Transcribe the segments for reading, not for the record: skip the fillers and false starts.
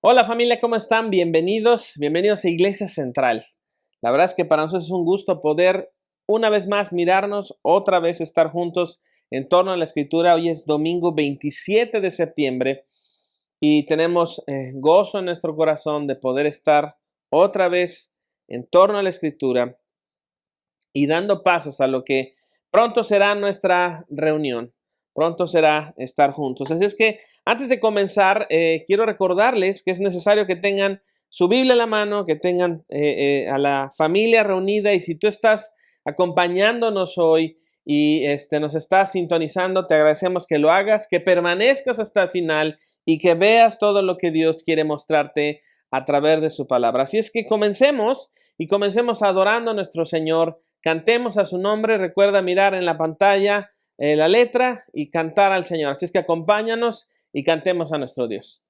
Hola familia, ¿cómo están? Bienvenidos a Iglesia Central. La verdad es que para nosotros es un gusto poder una vez más mirarnos, otra vez estar juntos en torno a la Escritura. Hoy es domingo 27 de septiembre y tenemos gozo en nuestro corazón de poder estar otra vez en torno a la Escritura y dando pasos a lo que pronto será nuestra reunión, pronto será estar juntos. Así es que antes de comenzar, quiero recordarles que es necesario que tengan su Biblia en la mano, que tengan a la familia reunida, y si tú estás acompañándonos hoy y nos estás sintonizando, te agradecemos que lo hagas, que permanezcas hasta el final y que veas todo lo que Dios quiere mostrarte a través de su palabra. Así es que comencemos adorando a nuestro Señor. Cantemos a su nombre. Recuerda mirar en la pantalla la letra y cantar al Señor. Así es que acompáñanos y cantemos a nuestro Dios.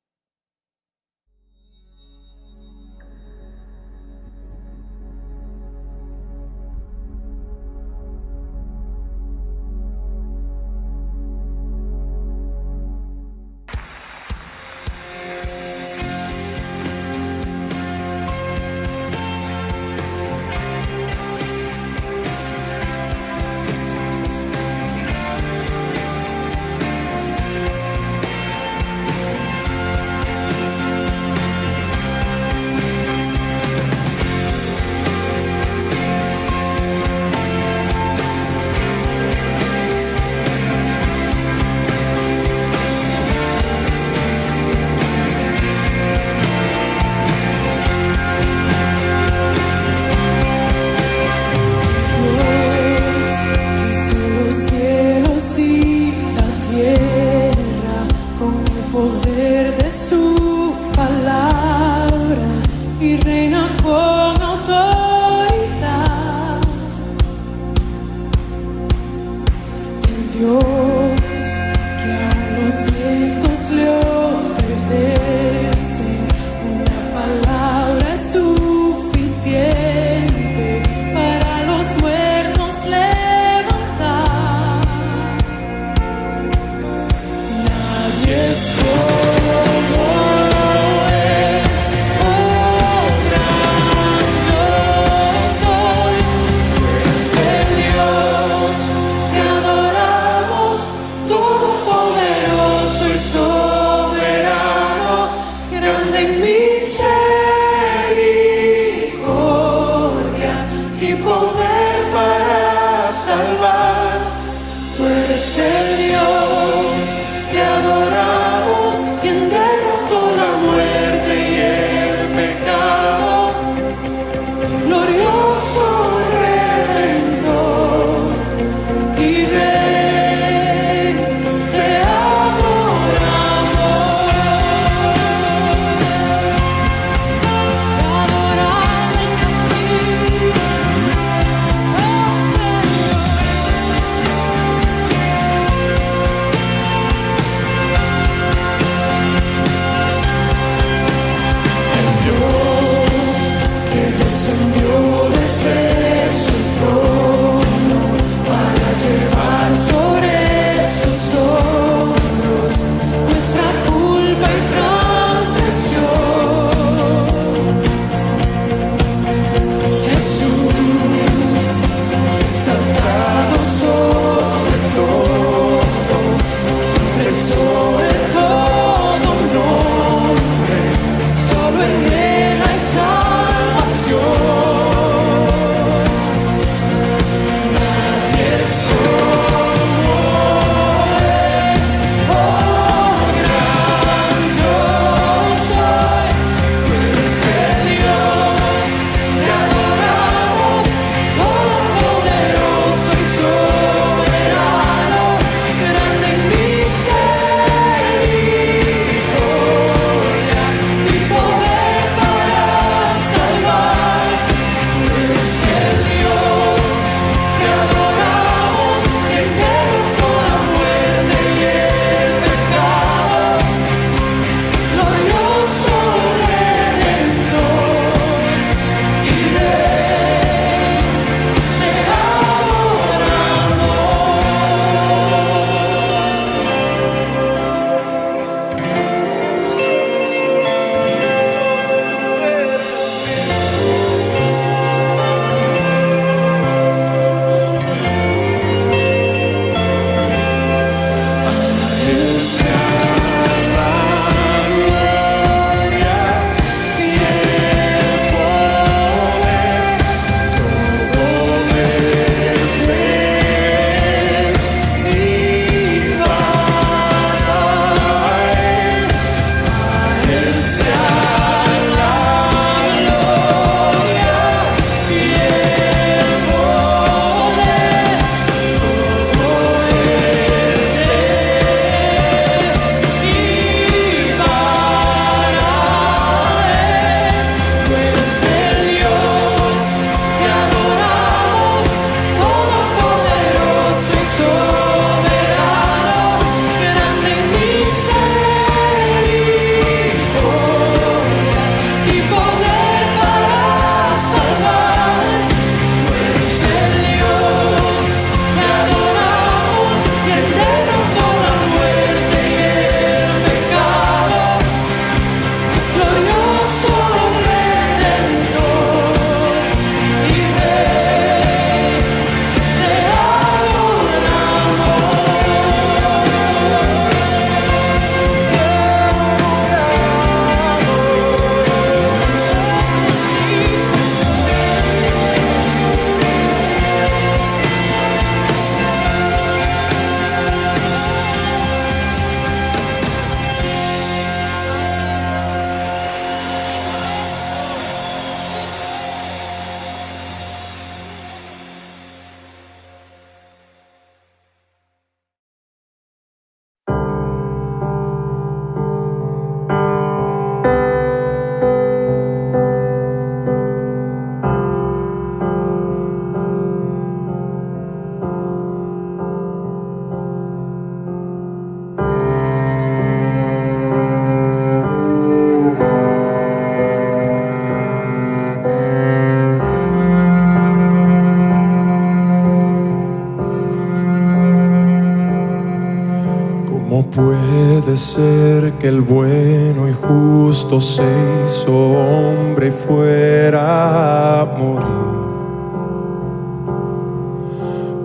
puede ser que el bueno y justo se hizo hombre y fuera a morir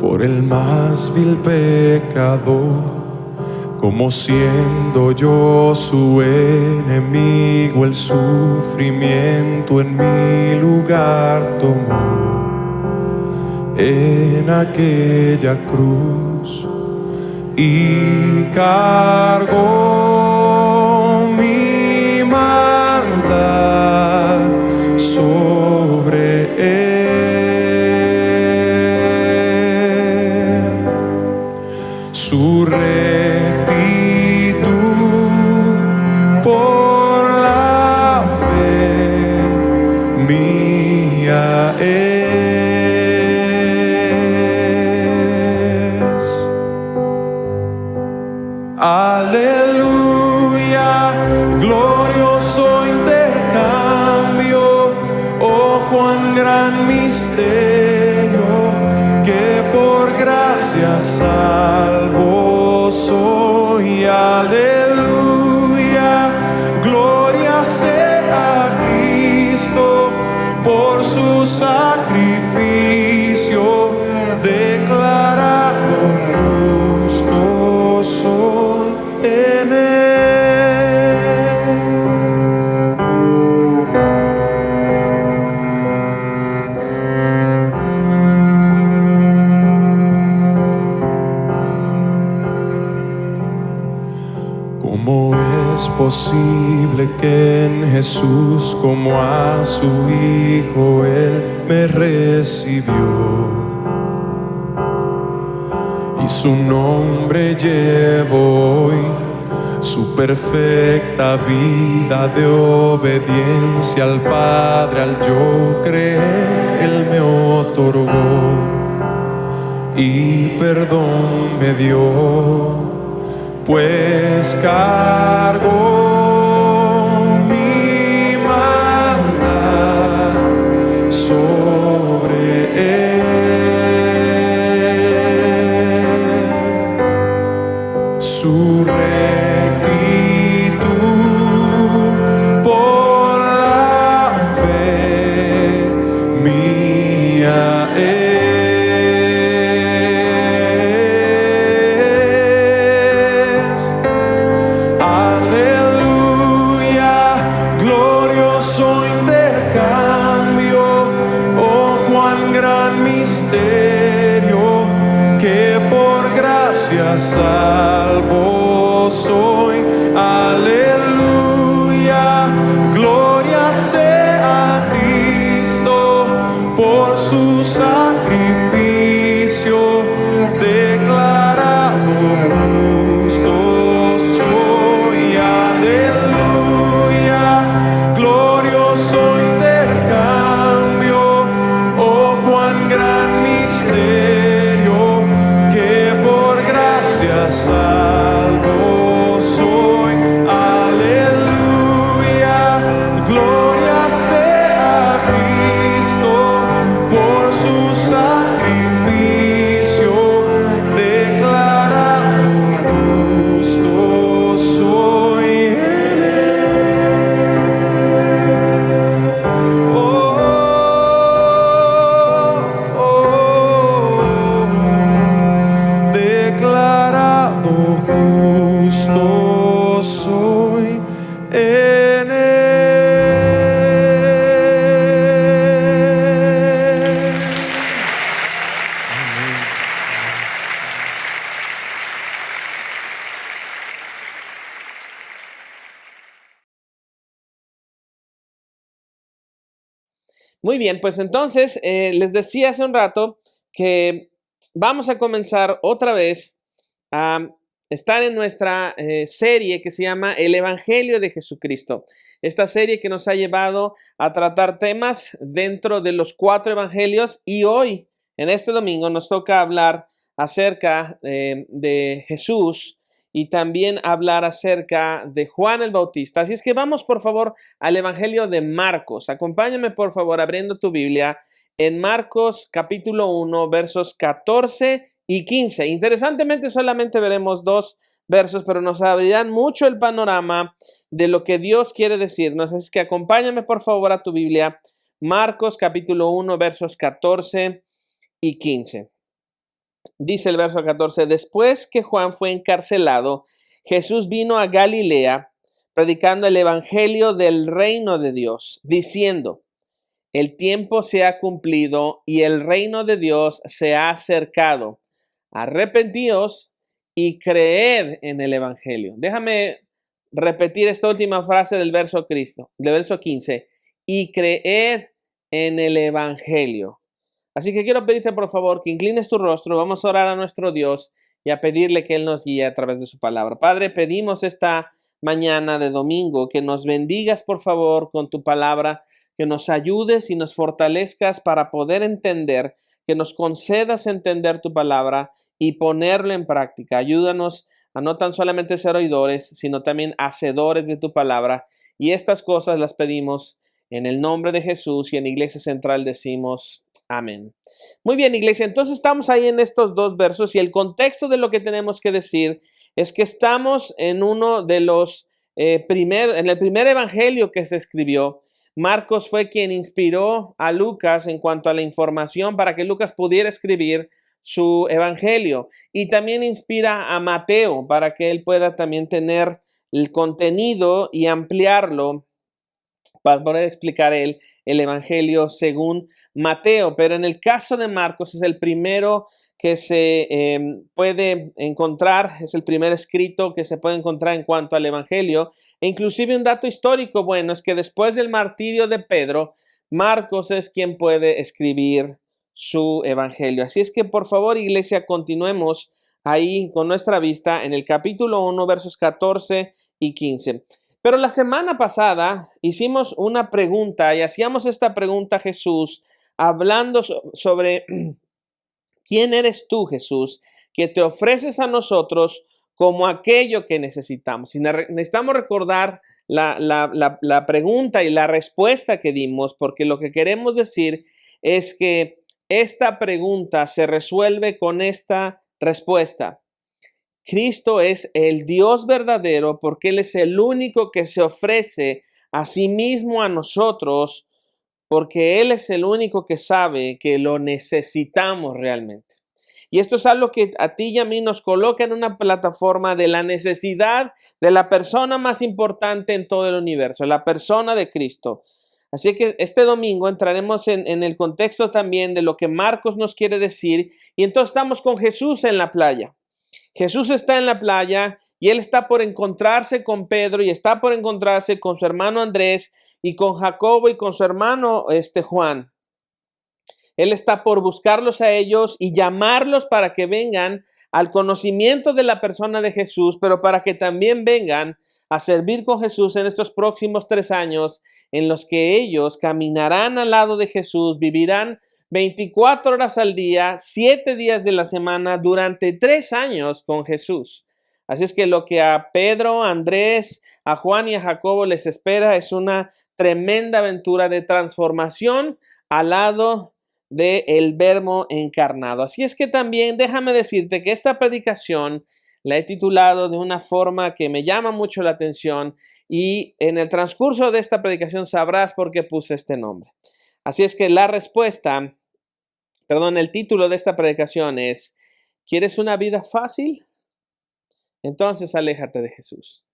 por el más vil pecador? Como siendo yo su enemigo, el sufrimiento en mi lugar tomó en aquella cruz y cargó mi maldad sobre él. Su rectitud por la fe mía es. Aleluya, glorioso intercambio, oh cuán gran misterio, que por gracia salvo soy. Aleluya, gloria sea a Cristo por su sacrificio, declarado justo soy en él. ¿Cómo es posible que en Jesús, como a su Hijo, Él me recibió? Y su nombre llevo hoy, su perfecta vida de obediencia al Padre, al yo creer, Él me otorgó y perdón me dio, pues cargó mi maldad sobre él. Su rectitud por la fe mía es. Que por gracia salvo soy. Aleluya, gloria sea a Cristo por su sacrificio, declarado justo soy. Aleluya, glorioso intercambio, oh cuán gran misterio, que por gracia salvo soy. Aleluya, gloria sea a Cristo por su sacrificio, declarado justo soy en él. Oh, declarado justo soy en él. Muy bien, pues entonces les decía hace un rato que vamos a comenzar otra vez a estar en nuestra serie que se llama El Evangelio de Jesucristo. Esta serie que nos ha llevado a tratar temas dentro de los 4 evangelios, y hoy, en este domingo, nos toca hablar acerca de Jesús y también hablar acerca de Juan el Bautista. Así es que vamos, por favor, al Evangelio de Marcos. Acompáñame, por favor, abriendo tu Biblia en Marcos capítulo 1, versos 14 y 15. Interesantemente, solamente veremos dos versos, pero nos abrirán mucho el panorama de lo que Dios quiere decirnos. Así que acompáñame por favor a tu Biblia, Marcos capítulo 1, versos 14 y 15. Dice el verso 14, después que Juan fue encarcelado, Jesús vino a Galilea predicando el evangelio del reino de Dios, diciendo, el tiempo se ha cumplido y el reino de Dios se ha acercado. Arrepentíos y creed en el evangelio. Déjame repetir esta última frase del verso 15. Y creed en el evangelio. Así que quiero pedirte por favor que inclines tu rostro. Vamos a orar a nuestro Dios y a pedirle que Él nos guíe a través de su palabra. Padre, pedimos esta mañana de domingo que nos bendigas por favor con tu palabra, que nos ayudes y nos fortalezcas para poder entender, que nos concedas entender tu palabra y ponerlo en práctica. Ayúdanos a no tan solamente ser oidores, sino también hacedores de tu palabra. Y estas cosas las pedimos en el nombre de Jesús, y en Iglesia Central decimos amén. Muy bien, iglesia, entonces estamos ahí en estos dos versos y el contexto de lo que tenemos que decir es que estamos en uno de los en el primer evangelio que se escribió. Marcos fue quien inspiró a Lucas en cuanto a la información para que Lucas pudiera escribir su evangelio, y también inspira a Mateo para que él pueda también tener el contenido y ampliarlo para poder explicar el evangelio según Mateo. Pero en el caso de Marcos es el primero que se puede encontrar, es el primer escrito que se puede encontrar en cuanto al evangelio. E inclusive un dato histórico bueno es que después del martirio de Pedro, Marcos es quien puede escribir su evangelio. Así es que por favor, iglesia, continuemos ahí con nuestra vista en el capítulo 1, versos 14 y 15. Pero la semana pasada hicimos una pregunta y hacíamos esta pregunta a Jesús, hablando sobre ¿quién eres tú, Jesús, que te ofreces a nosotros como aquello que necesitamos? Y necesitamos recordar la pregunta y la respuesta que dimos, porque lo que queremos decir es que esta pregunta se resuelve con esta respuesta. Cristo es el Dios verdadero porque Él es el único que se ofrece a sí mismo a nosotros, porque Él es el único que sabe que lo necesitamos realmente. Y esto es algo que a ti y a mí nos coloca en una plataforma de la necesidad de la persona más importante en todo el universo, la persona de Cristo. Así que este domingo entraremos en el contexto también de lo que Marcos nos quiere decir, y entonces estamos con Jesús en la playa. Jesús está en la playa y él está por encontrarse con Pedro y está por encontrarse con su hermano Andrés y con Jacobo y con su hermano Juan. Él está por buscarlos a ellos y llamarlos para que vengan al conocimiento de la persona de Jesús, pero para que también vengan a servir con Jesús en estos próximos 3 años en los que ellos caminarán al lado de Jesús, vivirán 24 horas al día, 7 días de la semana, durante 3 años con Jesús. Así es que lo que a Pedro, a Andrés, a Juan y a Jacobo les espera es una tremenda aventura de transformación al lado del Verbo encarnado. Así es que también déjame decirte que esta predicación la he titulado de una forma que me llama mucho la atención, y en el transcurso de esta predicación sabrás por qué puse este nombre. Así es que el título de esta predicación es: ¿quieres una vida fácil? Entonces aléjate de Jesús.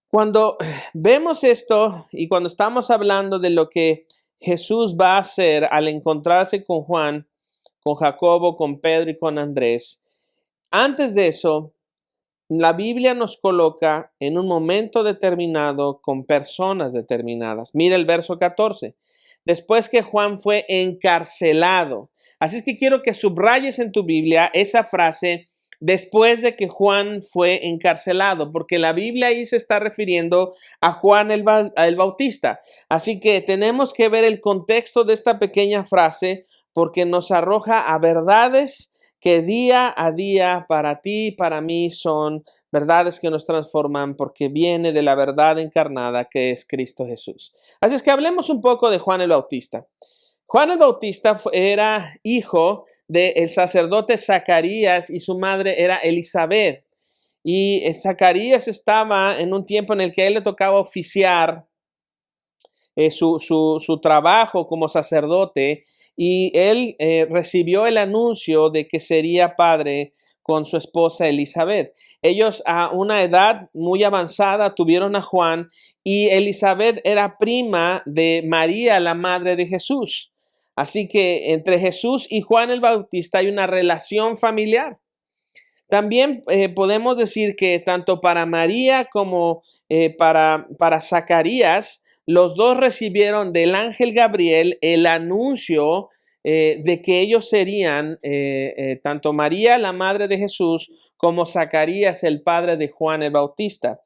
Cuando vemos esto y cuando estamos hablando de lo que Jesús va a hacer al encontrarse con Juan, con Jacobo, con Pedro y con Andrés, antes de eso, la Biblia nos coloca en un momento determinado con personas determinadas. Mira el verso 14. Después que Juan fue encarcelado. Así es que quiero que subrayes en tu Biblia esa frase, después de que Juan fue encarcelado, porque la Biblia ahí se está refiriendo a Juan el Bautista. Así que tenemos que ver el contexto de esta pequeña frase, porque nos arroja a verdades que día a día para ti y para mí son verdades que nos transforman, porque viene de la verdad encarnada que es Cristo Jesús. Así es que hablemos un poco de Juan el Bautista. Juan el Bautista era hijo del sacerdote Zacarías y su madre era Elizabeth. y Zacarías estaba en un tiempo en el que a él le tocaba oficiar su trabajo como sacerdote, y él recibió el anuncio de que sería padre con su esposa Elizabeth. Ellos a una edad muy avanzada tuvieron a Juan, y Elizabeth era prima de María, la madre de Jesús. Así que entre Jesús y Juan el Bautista hay una relación familiar. También podemos decir que tanto para María como para Zacarías, los dos recibieron del ángel Gabriel el anuncio de que ellos serían, tanto María, la madre de Jesús, como Zacarías, el padre de Juan el Bautista.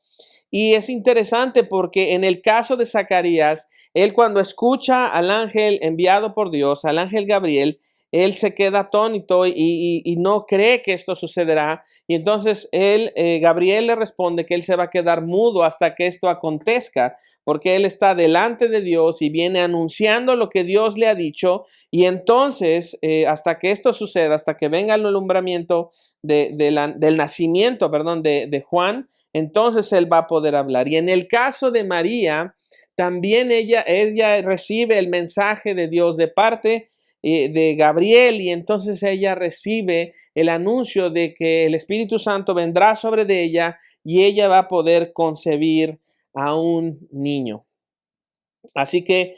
Y es interesante porque en el caso de Zacarías, él cuando escucha al ángel enviado por Dios, al ángel Gabriel, él se queda atónito y no cree que esto sucederá. Y entonces Gabriel le responde que él se va a quedar mudo hasta que esto acontezca, porque él está delante de Dios y viene anunciando lo que Dios le ha dicho. Y entonces, hasta que esto suceda, hasta que venga el alumbramiento del nacimiento, perdón, de Juan, entonces él va a poder hablar. Y en el caso de María, también ella recibe el mensaje de Dios de parte de Gabriel, y entonces ella recibe el anuncio de que el Espíritu Santo vendrá sobre de ella y ella va a poder concebir a un niño. Así que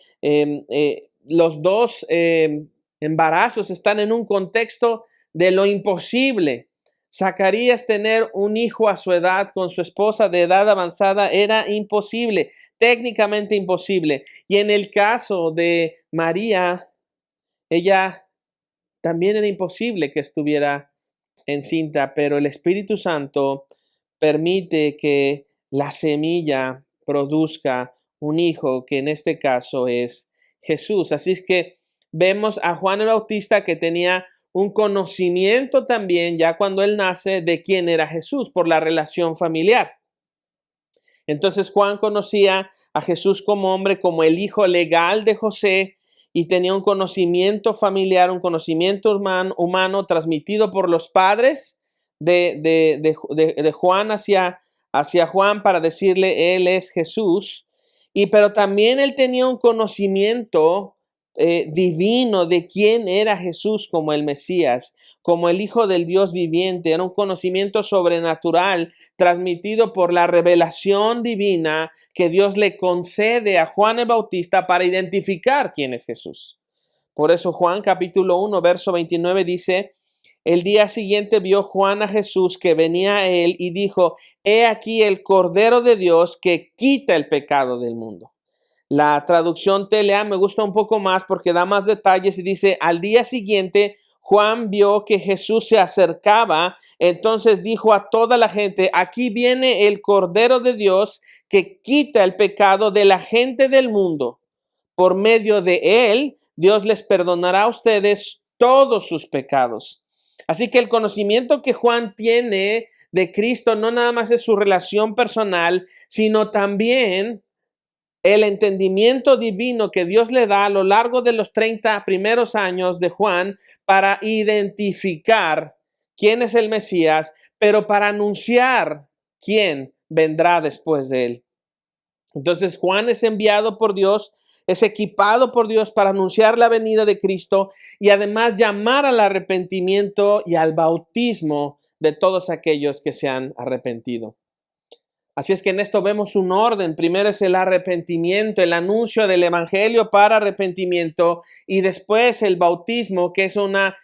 los dos embarazos están en un contexto de lo imposible. Zacarías tener un hijo a su edad con su esposa de edad avanzada era imposible, técnicamente imposible. Y en el caso de María, ella también era imposible que estuviera encinta, pero el Espíritu Santo permite que la semilla produzca un hijo, que en este caso es Jesús. Así es que vemos a Juan el Bautista que tenía un conocimiento también ya cuando él nace de quién era Jesús por la relación familiar. Entonces Juan conocía a Jesús como hombre, como el hijo legal de José, y tenía un conocimiento familiar, un conocimiento humano transmitido por los padres de Juan hacia Juan para decirle, él es Jesús. Pero también él tenía un conocimiento divino de quién era Jesús como el Mesías, como el Hijo del Dios viviente. Era un conocimiento sobrenatural transmitido por la revelación divina que Dios le concede a Juan el Bautista para identificar quién es Jesús. Por eso Juan capítulo 1, verso 29 dice, el día siguiente vio Juan a Jesús que venía a él y dijo, he aquí el Cordero de Dios que quita el pecado del mundo. La traducción TLA me gusta un poco más porque da más detalles y dice, al día siguiente Juan vio que Jesús se acercaba, entonces dijo a toda la gente, aquí viene el Cordero de Dios que quita el pecado de la gente del mundo. Por medio de él, Dios les perdonará a ustedes todos sus pecados. Así que el conocimiento que Juan tiene de Cristo no nada más es su relación personal, sino también el entendimiento divino que Dios le da a lo largo de los 30 primeros años de Juan para identificar quién es el Mesías, pero para anunciar quién vendrá después de él. Entonces Juan es enviado por Dios, es equipado por Dios para anunciar la venida de Cristo y además llamar al arrepentimiento y al bautismo de todos aquellos que se han arrepentido. Así es que en esto vemos un orden. Primero es el arrepentimiento, el anuncio del evangelio para arrepentimiento, y después el bautismo, que es una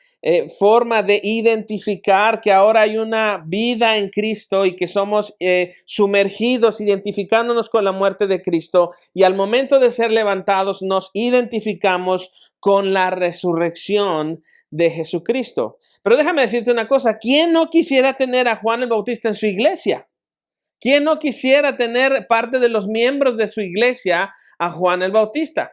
forma de identificar que ahora hay una vida en Cristo y que somos sumergidos, identificándonos con la muerte de Cristo, y al momento de ser levantados nos identificamos con la resurrección de Jesucristo. Pero déjame decirte una cosa, ¿quién no quisiera tener a Juan el Bautista en su iglesia? ¿Quién no quisiera tener parte de los miembros de su iglesia a Juan el Bautista?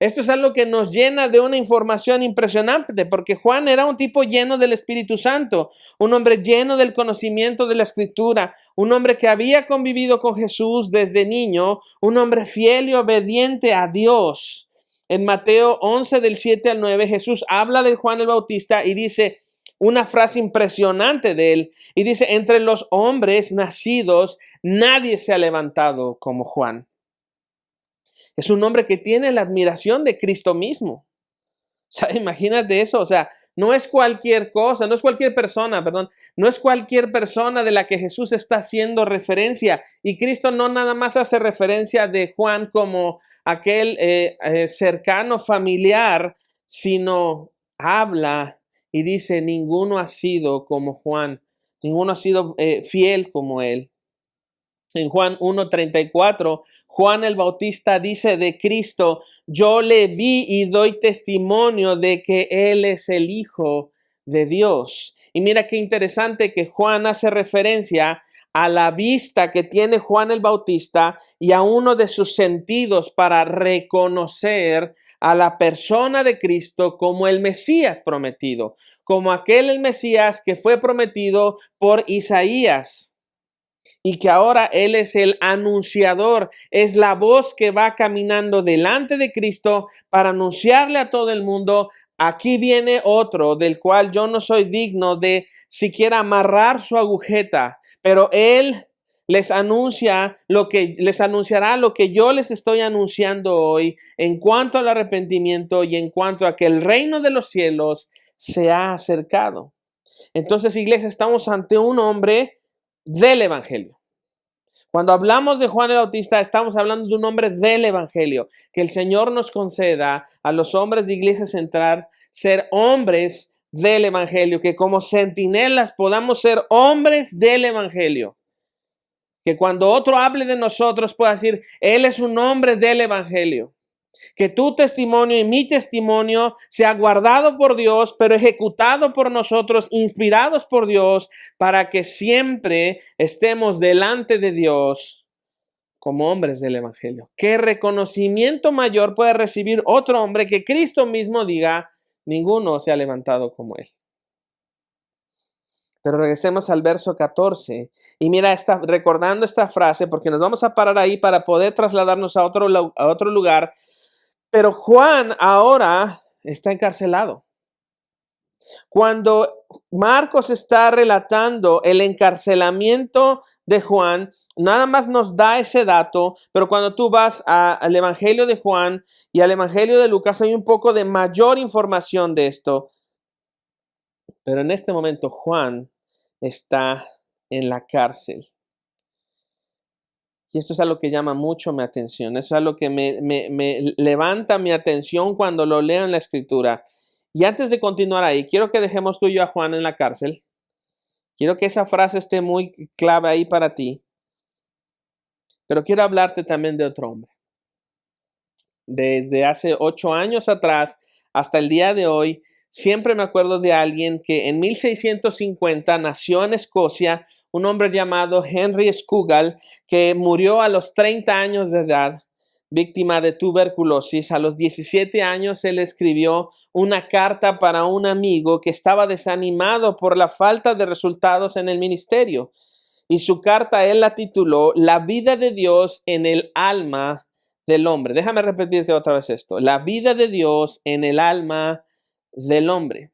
Esto es algo que nos llena de una información impresionante, porque Juan era un tipo lleno del Espíritu Santo, un hombre lleno del conocimiento de la Escritura, un hombre que había convivido con Jesús desde niño, un hombre fiel y obediente a Dios. En Mateo 11 del 7 al 9, Jesús habla de Juan el Bautista y dice, una frase impresionante de él y dice, entre los hombres nacidos, nadie se ha levantado como Juan. Es un hombre que tiene la admiración de Cristo mismo. O sea, imagínate eso, o sea, no es cualquier cosa, no es cualquier persona, perdón, no es cualquier persona de la que Jesús está haciendo referencia. Y Cristo no nada más hace referencia de Juan como aquel cercano familiar, sino habla y dice, ninguno ha sido como Juan, ninguno ha sido fiel como él. En Juan 1:34, Juan el Bautista dice de Cristo, yo le vi y doy testimonio de que Él es el Hijo de Dios. Y mira qué interesante que Juan hace referencia a la vista que tiene Juan el Bautista y a uno de sus sentidos para reconocer a la persona de Cristo como el Mesías prometido, como aquel el Mesías que fue prometido por Isaías. Y que ahora Él es el anunciador, es la voz que va caminando delante de Cristo para anunciarle a todo el mundo, aquí viene otro del cual yo no soy digno de siquiera amarrar su agujeta, pero Él les anunciará lo que yo les estoy anunciando hoy en cuanto al arrepentimiento y en cuanto a que el reino de los cielos se ha acercado. Entonces, iglesia, estamos ante un hombre del Evangelio. Cuando hablamos de Juan el Bautista, estamos hablando de un hombre del Evangelio. Que el Señor nos conceda a los hombres de Iglesia Central ser hombres del Evangelio, que como centinelas podamos ser hombres del Evangelio. Que cuando otro hable de nosotros pueda decir, Él es un hombre del Evangelio. Que tu testimonio y mi testimonio sea guardado por Dios, pero ejecutado por nosotros, inspirados por Dios, para que siempre estemos delante de Dios como hombres del Evangelio. ¿Qué reconocimiento mayor puede recibir otro hombre que Cristo mismo diga, ninguno se ha levantado como él? Pero regresemos al verso 14 y mira, recordando esta frase, porque nos vamos a parar ahí para poder trasladarnos a otro lugar. Pero Juan ahora está encarcelado. Cuando Marcos está relatando el encarcelamiento de Juan, nada más nos da ese dato, pero cuando tú vas al Evangelio de Juan y al Evangelio de Lucas hay un poco de mayor información de esto. Pero en este momento Juan está en la cárcel. Y esto es algo que llama mucho mi atención. Eso es algo que me levanta mi atención cuando lo leo en la Escritura. Y antes de continuar ahí, quiero que dejemos tú y yo a Juan en la cárcel. Quiero que esa frase esté muy clave ahí para ti. Pero quiero hablarte también de otro hombre. Desde hace 8 años atrás hasta el día de hoy, siempre me acuerdo de alguien que en 1650 nació en Escocia, un hombre llamado Henry Scougal, que murió a los 30 años de edad, víctima de tuberculosis. A los 17 años él escribió una carta para un amigo que estaba desanimado por la falta de resultados en el ministerio. Y su carta él la tituló La vida de Dios en el alma del hombre. Déjame repetirte otra vez esto. La vida de Dios en el alma del hombre.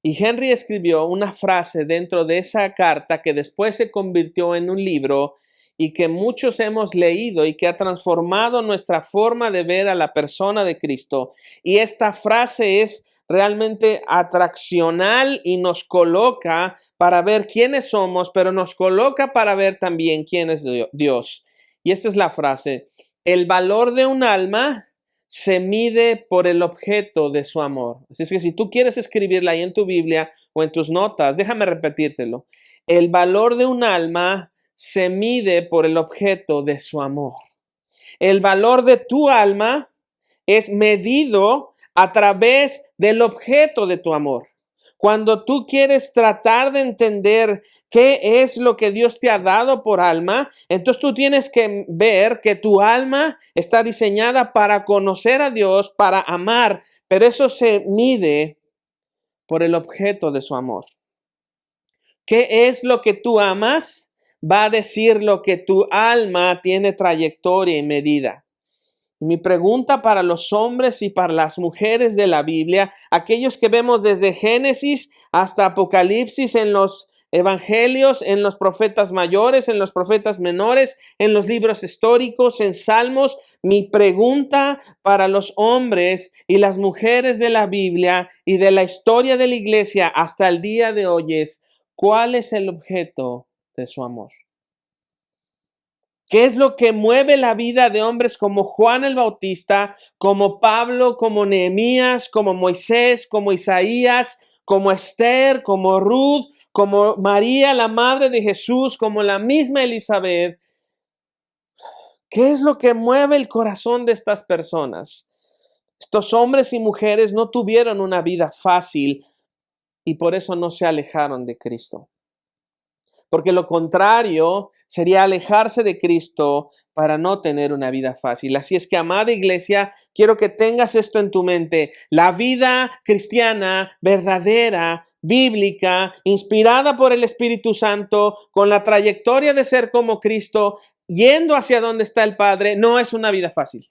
Y Henry escribió una frase dentro de esa carta que después se convirtió en un libro y que muchos hemos leído y que ha transformado nuestra forma de ver a la persona de Cristo. Y esta frase es realmente atraccional y nos coloca para ver quiénes somos, pero nos coloca para ver también quién es Dios. Y esta es la frase: el valor de un alma se mide por el objeto de su amor. Así es que si tú quieres escribirla ahí en tu Biblia o en tus notas, déjame repetírtelo. El valor de un alma se mide por el objeto de su amor. El valor de tu alma es medido a través del objeto de tu amor. Cuando tú quieres tratar de entender qué es lo que Dios te ha dado por alma, entonces tú tienes que ver que tu alma está diseñada para conocer a Dios, para amar, pero eso se mide por el objeto de su amor. ¿Qué es lo que tú amas? Va a decir lo que tu alma tiene trayectoria y medida. Mi pregunta para los hombres y para las mujeres de la Biblia, aquellos que vemos desde Génesis hasta Apocalipsis, en los evangelios, en los profetas mayores, en los profetas menores, en los libros históricos, en Salmos. Mi pregunta para los hombres y las mujeres de la Biblia y de la historia de la iglesia hasta el día de hoy es: ¿cuál es el objeto de su amor? ¿Qué es lo que mueve la vida de hombres como Juan el Bautista, como Pablo, como Nehemías, como Moisés, como Isaías, como Esther, como Ruth, como María, la madre de Jesús, como la misma Elizabeth? ¿Qué es lo que mueve el corazón de estas personas? Estos hombres y mujeres no tuvieron una vida fácil y por eso no se alejaron de Cristo. Porque lo contrario sería alejarse de Cristo para no tener una vida fácil. Así es que, amada iglesia, quiero que tengas esto en tu mente. La vida cristiana, verdadera, bíblica, inspirada por el Espíritu Santo, con la trayectoria de ser como Cristo, yendo hacia donde está el Padre, no es una vida fácil.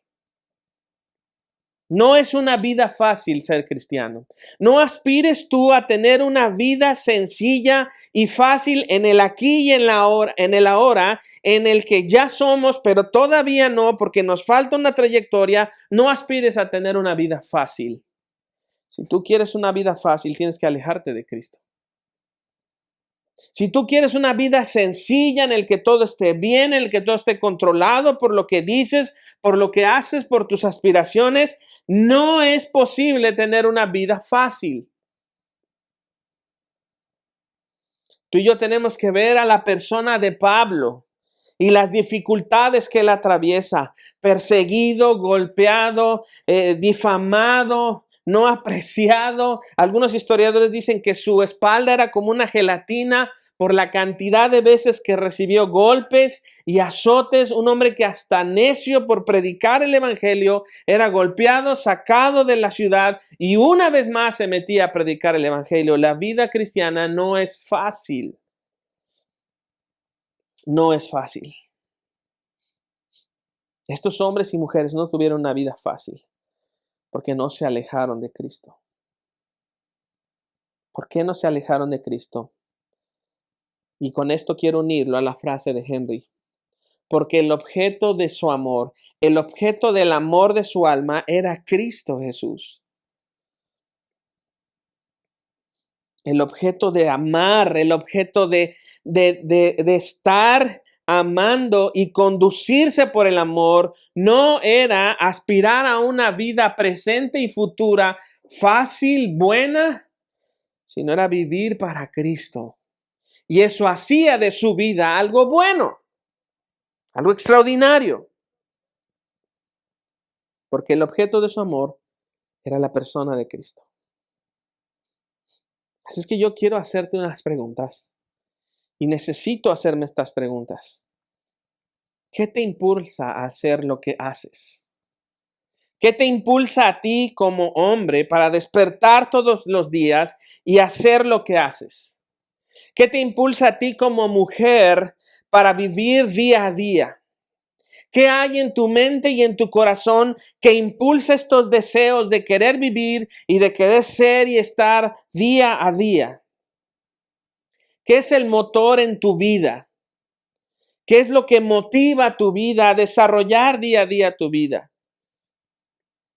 No es una vida fácil ser cristiano. No aspires tú a tener una vida sencilla y fácil en el aquí y en el ahora, en el que ya somos, pero todavía no, porque nos falta una trayectoria. No aspires a tener una vida fácil. Si tú quieres una vida fácil, tienes que alejarte de Cristo. Si tú quieres una vida sencilla en el que todo esté bien, en el que todo esté controlado por lo que dices, por lo que haces, por tus aspiraciones, no es posible tener una vida fácil. Tú y yo tenemos que ver a la persona de Pablo y las dificultades que él atraviesa: perseguido, golpeado, difamado, no apreciado. Algunos historiadores dicen que su espalda era como una gelatina por la cantidad de veces que recibió golpes y azotes. Un hombre que hasta necio por predicar el evangelio era golpeado, sacado de la ciudad y una vez más se metía a predicar el evangelio. La vida cristiana no es fácil. No es fácil. Estos hombres y mujeres no tuvieron una vida fácil porque no se alejaron de Cristo. ¿Por qué no se alejaron de Cristo? Y con esto quiero unirlo a la frase de Henry. Porque el objeto de su amor, el objeto del amor de su alma era Cristo Jesús. El objeto de amar, el objeto de estar amando y conducirse por el amor no era aspirar a una vida presente y futura fácil, buena, sino era vivir para Cristo. Y eso hacía de su vida algo bueno, algo extraordinario. Porque el objeto de su amor era la persona de Cristo. Así es que yo quiero hacerte unas preguntas. Y necesito hacerme estas preguntas. ¿Qué te impulsa a hacer lo que haces? ¿Qué te impulsa a ti como hombre para despertar todos los días y hacer lo que haces? ¿Qué te impulsa a ti como mujer para vivir día a día? ¿Qué hay en tu mente y en tu corazón que impulsa estos deseos de querer vivir y de querer ser y estar día a día? ¿Qué es el motor en tu vida? ¿Qué es lo que motiva tu vida a desarrollar día a día tu vida?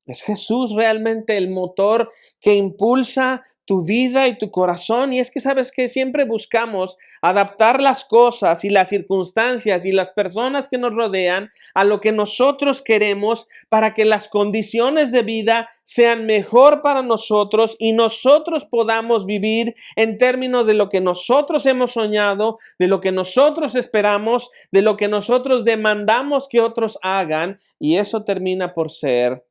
¿Es Jesús realmente el motor que impulsa tu vida y tu corazón? Y es que sabes que siempre buscamos adaptar las cosas y las circunstancias y las personas que nos rodean a lo que nosotros queremos para que las condiciones de vida sean mejor para nosotros y nosotros podamos vivir en términos de lo que nosotros hemos soñado, de lo que nosotros esperamos, de lo que nosotros demandamos que otros hagan, y eso termina por ser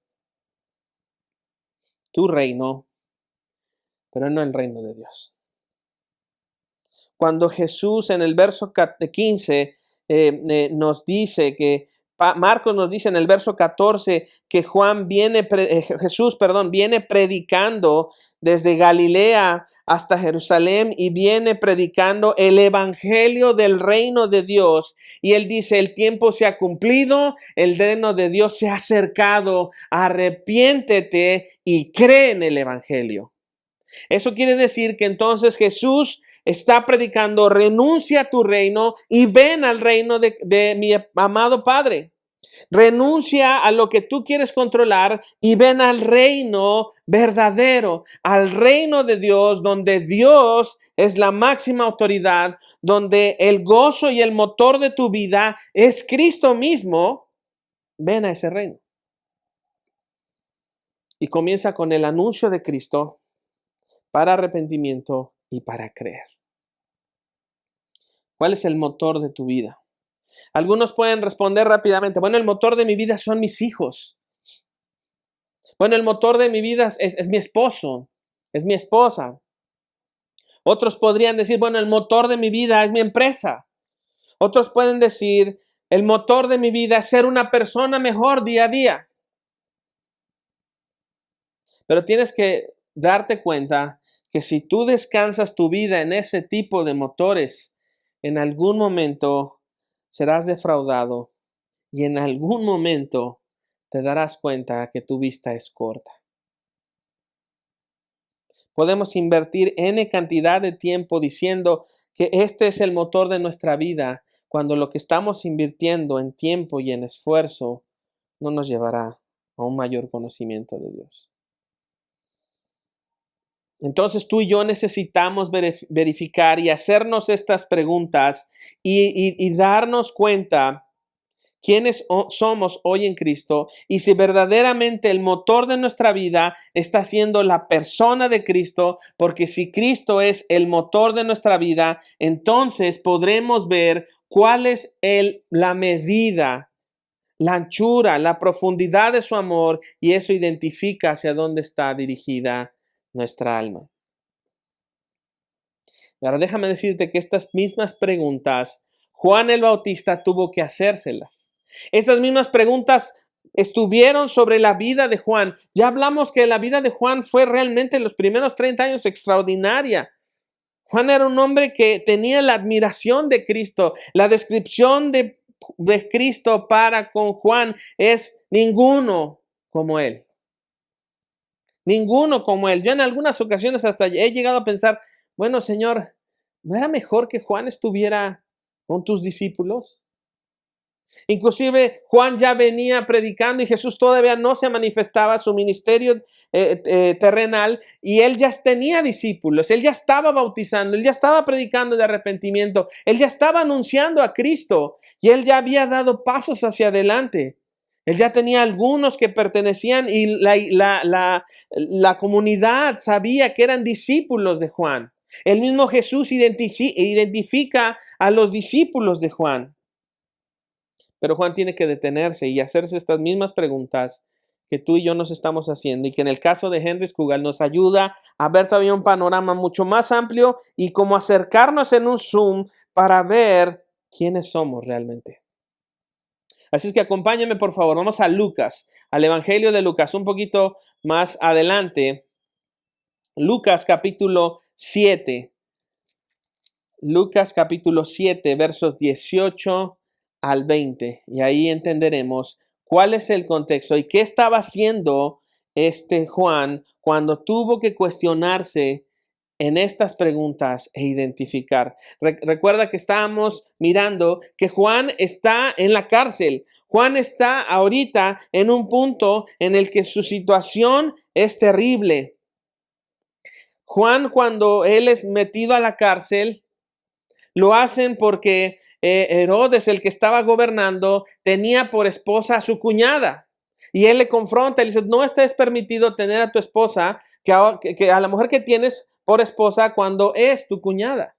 tu reino, pero no el reino de Dios. Cuando Jesús en el verso 15 nos dice que, Marcos nos dice en el verso 14 que Jesús viene predicando desde Galilea hasta Jerusalén y viene predicando el evangelio del reino de Dios. Y él dice: el tiempo se ha cumplido, el reino de Dios se ha acercado, arrepiéntete y cree en el evangelio. Eso quiere decir que entonces Jesús está predicando, renuncia a tu reino y ven al reino de mi amado Padre. Renuncia a lo que tú quieres controlar y ven al reino verdadero, al reino de Dios, donde Dios es la máxima autoridad, donde el gozo y el motor de tu vida es Cristo mismo. Ven a ese reino. Y comienza con el anuncio de Cristo para arrepentimiento y para creer. ¿Cuál es el motor de tu vida? Algunos pueden responder rápidamente, bueno, el motor de mi vida son mis hijos. Bueno, el motor de mi vida es mi esposo, es mi esposa. Otros podrían decir, bueno, el motor de mi vida es mi empresa. Otros pueden decir, el motor de mi vida es ser una persona mejor día a día. Pero tienes que darte cuenta que si tú descansas tu vida en ese tipo de motores, en algún momento serás defraudado y en algún momento te darás cuenta que tu vista es corta. Podemos invertir N cantidad de tiempo diciendo que este es el motor de nuestra vida, cuando lo que estamos invirtiendo en tiempo y en esfuerzo no nos llevará a un mayor conocimiento de Dios. Entonces tú y yo necesitamos verificar y hacernos estas preguntas y darnos cuenta quiénes somos hoy en Cristo y si verdaderamente el motor de nuestra vida está siendo la persona de Cristo, porque si Cristo es el motor de nuestra vida, entonces podremos ver cuál es la medida, la anchura, la profundidad de su amor, y eso identifica hacia dónde está dirigida nuestra alma. Ahora déjame decirte que estas mismas preguntas Juan el Bautista tuvo que hacérselas. Estas mismas preguntas estuvieron sobre la vida de Juan. Ya hablamos que la vida de Juan fue realmente en los primeros 30 años extraordinaria. Juan era un hombre que tenía la admiración de Cristo. La descripción de Cristo para con Juan es ninguno como él. Ninguno como él. Yo en algunas ocasiones hasta he llegado a pensar, bueno, Señor, ¿no era mejor que Juan estuviera con tus discípulos? Inclusive Juan ya venía predicando y Jesús todavía no se manifestaba su ministerio terrenal, y él ya tenía discípulos, él ya estaba bautizando, él ya estaba predicando de arrepentimiento, él ya estaba anunciando a Cristo y él ya había dado pasos hacia adelante. Él ya tenía algunos que pertenecían y la comunidad sabía que eran discípulos de Juan. El mismo Jesús identifica a los discípulos de Juan. Pero Juan tiene que detenerse y hacerse estas mismas preguntas que tú y yo nos estamos haciendo, y que en el caso de Henry Scougal nos ayuda a ver todavía un panorama mucho más amplio y cómo acercarnos en un zoom para ver quiénes somos realmente. Así es que acompáñame, por favor. Vamos a Lucas, al Evangelio de Lucas, un poquito más adelante. Lucas capítulo 7. Lucas capítulo 7, versos 18 al 20. Y ahí entenderemos cuál es el contexto y qué estaba haciendo Juan cuando tuvo que cuestionarse en estas preguntas e identificar. Recuerda que estábamos mirando que Juan está en la cárcel. Juan está ahorita en un punto en el que su situación es terrible. Juan, cuando él es metido a la cárcel, lo hacen porque Herodes, el que estaba gobernando, tenía por esposa a su cuñada. Y él le confronta y le dice, no estés permitido tener a tu esposa, que a la mujer que tienes por esposa cuando es tu cuñada.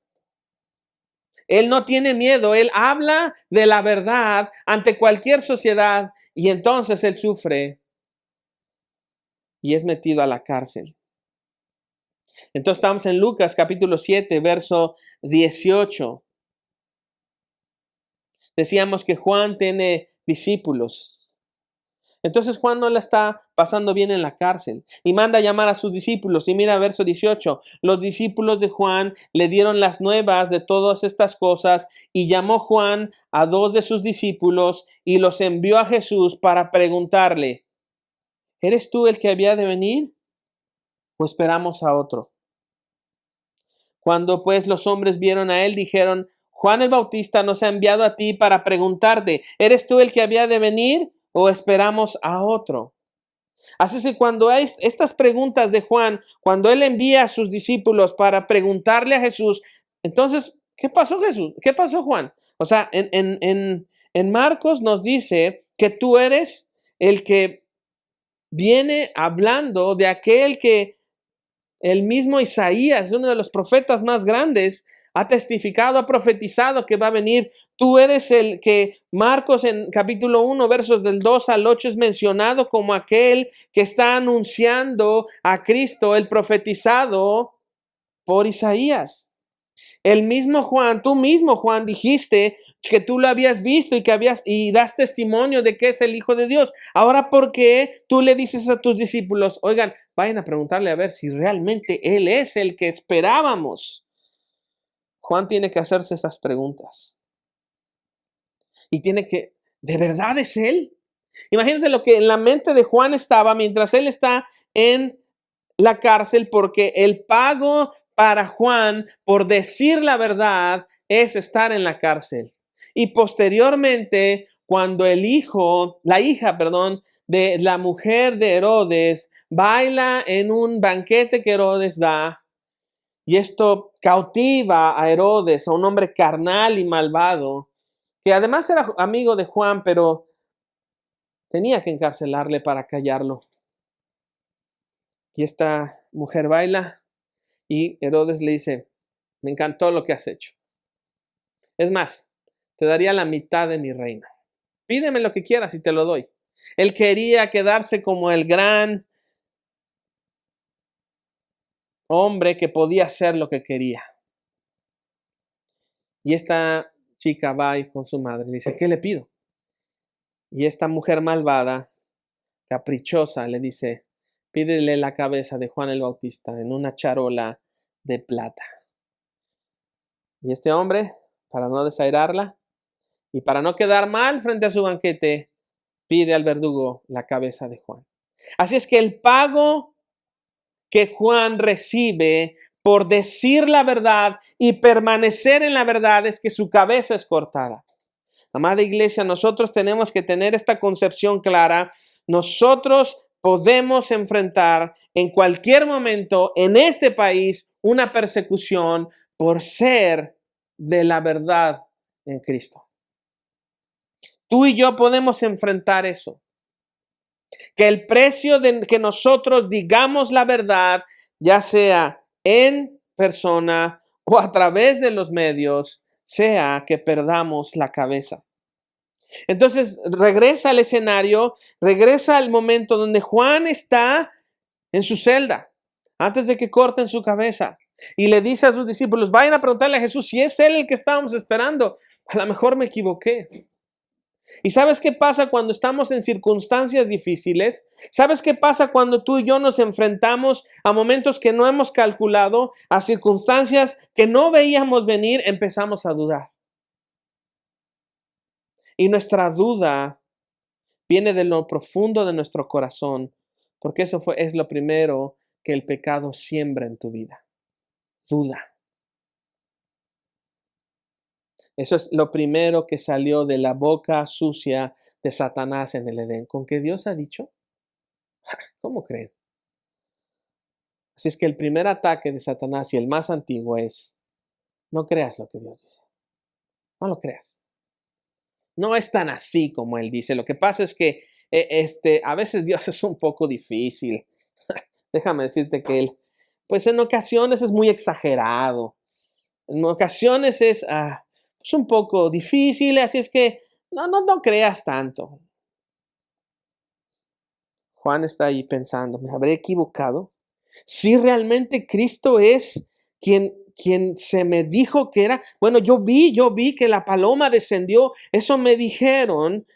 Él no tiene miedo, él habla de la verdad ante cualquier sociedad, y entonces él sufre y es metido a la cárcel. Entonces estamos en Lucas capítulo 7, verso 18. Decíamos que Juan tiene discípulos. Entonces Juan no la está pasando bien en la cárcel y manda a llamar a sus discípulos. Y mira verso 18. Los discípulos de Juan le dieron las nuevas de todas estas cosas, y llamó Juan a 2 de sus discípulos y los envió a Jesús para preguntarle, ¿eres tú el que había de venir o esperamos a otro? Cuando pues los hombres vieron a él, dijeron: Juan el Bautista nos ha enviado a ti para preguntarte, ¿eres tú el que había de venir o esperamos a otro? Así es que cuando hay estas preguntas de Juan, cuando él envía a sus discípulos para preguntarle a Jesús, entonces, ¿qué pasó Jesús? ¿Qué pasó Juan? O sea, en Marcos nos dice que tú eres el que viene hablando de aquel que el mismo Isaías, uno de los profetas más grandes, ha testificado, ha profetizado que va a venir. Tú eres el que Marcos en capítulo 1, versos del 2 al 8 es mencionado como aquel que está anunciando a Cristo, el profetizado por Isaías. El mismo Juan, tú mismo Juan, dijiste que tú lo habías visto y das testimonio de que es el Hijo de Dios. Ahora, ¿por qué tú le dices a tus discípulos, oigan, vayan a preguntarle a ver si realmente Él es el que esperábamos? Juan tiene que hacerse esas preguntas. Y tiene que, ¿de verdad es Él? Imagínate lo que en la mente de Juan estaba mientras él está en la cárcel, porque el pago para Juan por decir la verdad es estar en la cárcel. Y posteriormente, cuando la hija, de la mujer de Herodes baila en un banquete que Herodes da, y esto cautiva a Herodes, a un hombre carnal y malvado, que además era amigo de Juan, pero tenía que encarcelarle para callarlo. Y esta mujer baila y Herodes le dice: me encantó lo que has hecho. Es más, te daría la mitad de mi reino. Pídeme lo que quieras y te lo doy. Él quería quedarse como el gran hombre que podía hacer lo que quería. Y esta chica va con su madre y le dice: ¿qué le pido? Y esta mujer malvada, caprichosa, le dice: pídele la cabeza de Juan el Bautista en una charola de plata. Y este hombre, para no desairarla y para no quedar mal frente a su banquete, pide al verdugo la cabeza de Juan. Así es que el pago que Juan recibe por decir la verdad y permanecer en la verdad es que su cabeza es cortada. Amada iglesia, nosotros tenemos que tener esta concepción clara. Nosotros podemos enfrentar en cualquier momento en este país una persecución por ser de la verdad en Cristo. Tú y yo podemos enfrentar eso. Que el precio de que nosotros digamos la verdad, ya sea en persona o a través de los medios, sea que perdamos la cabeza. Entonces regresa al escenario, regresa al momento donde Juan está en su celda, antes de que corten su cabeza. Y le dice a sus discípulos: vayan a preguntarle a Jesús si es Él el que estábamos esperando. A lo mejor me equivoqué. ¿Y sabes qué pasa cuando estamos en circunstancias difíciles? ¿Sabes qué pasa cuando tú y yo nos enfrentamos a momentos que no hemos calculado, a circunstancias que no veíamos venir? Empezamos a dudar. Y nuestra duda viene de lo profundo de nuestro corazón, porque es lo primero que el pecado siembra en tu vida. Duda. Eso es lo primero que salió de la boca sucia de Satanás en el Edén. ¿Con qué Dios ha dicho? ¿Cómo creen? Así es que el primer ataque de Satanás y el más antiguo es: no creas lo que Dios dice. No lo creas. No es tan así como Él dice. Lo que pasa es que a veces Dios es un poco difícil. Déjame decirte que Él, pues en ocasiones es muy exagerado. En ocasiones es un poco difícil, así es que no creas tanto. Juan está ahí pensando: ¿me habré equivocado? Si realmente Cristo es quien se me dijo que era. Bueno, yo vi que la paloma descendió. Eso me dijeron